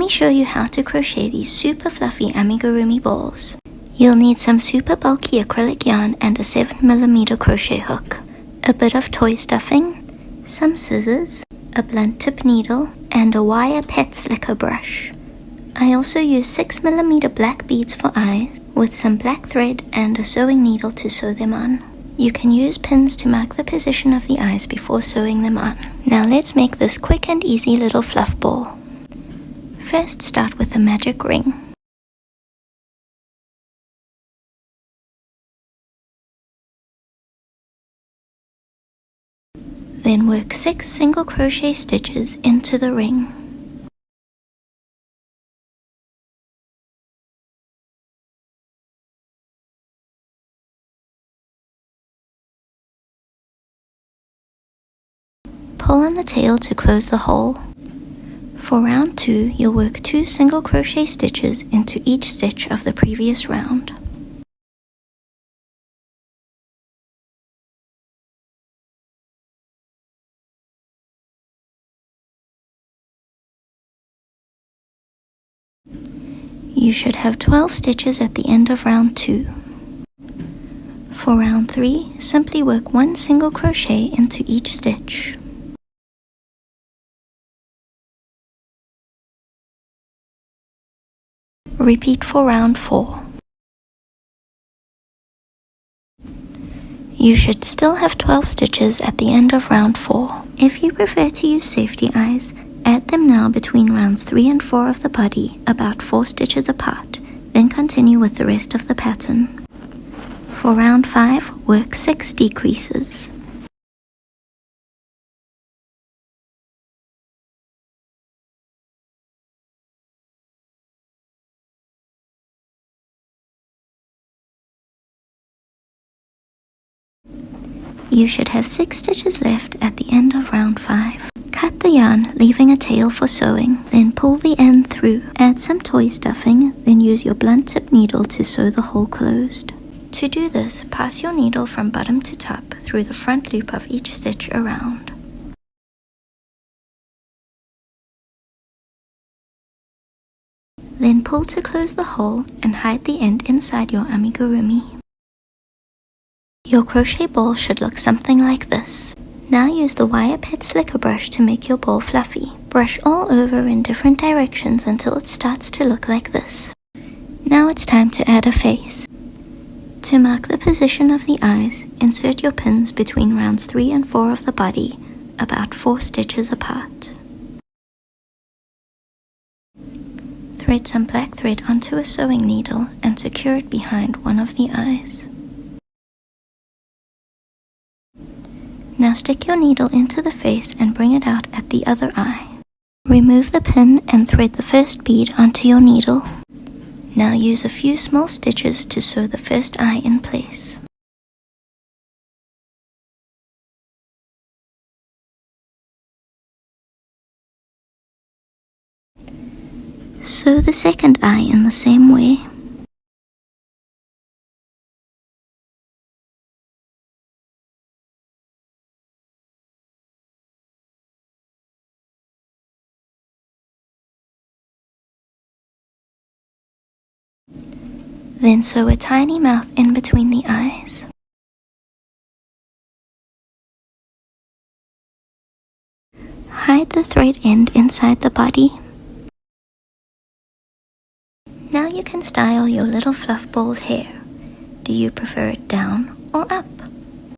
me show you how to crochet these super fluffy amigurumi balls. You'll need some super bulky acrylic yarn and a 7mm crochet hook, a bit of toy stuffing, some scissors, a blunt tip needle, and a wire pet slicker brush. I also use 6mm black beads for eyes, with some black thread and a sewing needle to sew them on. You can use pins to mark the position of the eyes before sewing them on. Now let's make this quick and easy little fluff ball. First, start with a magic ring. Then work 6 single crochet stitches into the ring. Pull on the tail to close the hole. For round 2, you'll work 2 single crochet stitches into each stitch of the previous round. You should have 12 stitches at the end of round 2. For round 3, simply work 1 single crochet into each stitch. Repeat for round 4. You should still have 12 stitches at the end of round 4. If you prefer to use safety eyes, add them now between rounds 3 and 4 of the body, about 4 stitches apart, then continue with the rest of the pattern. For round 5, work 6 decreases. You should have 6 stitches left at the end of round 5. Cut the yarn, leaving a tail for sewing, then pull the end through. Add some toy stuffing, then use your blunt tip needle to sew the hole closed. To do this, pass your needle from bottom to top through the front loop of each stitch around. Then pull to close the hole and hide the end inside your amigurumi. Your crochet ball should look something like this. Now use the wire pet slicker brush to make your ball fluffy. Brush all over in different directions until it starts to look like this. Now it's time to add a face. To mark the position of the eyes, insert your pins between rounds 3 and 4 of the body, about 4 stitches apart. Thread some black thread onto a sewing needle and secure it behind one of the eyes. Now stick your needle into the face and bring it out at the other eye. Remove the pin and thread the first bead onto your needle. Now use a few small stitches to sew the first eye in place. Sew the second eye in the same way. Then sew a tiny mouth in between the eyes. Hide the thread end inside the body. Now you can style your little fluff ball's hair. Do you prefer it down or up?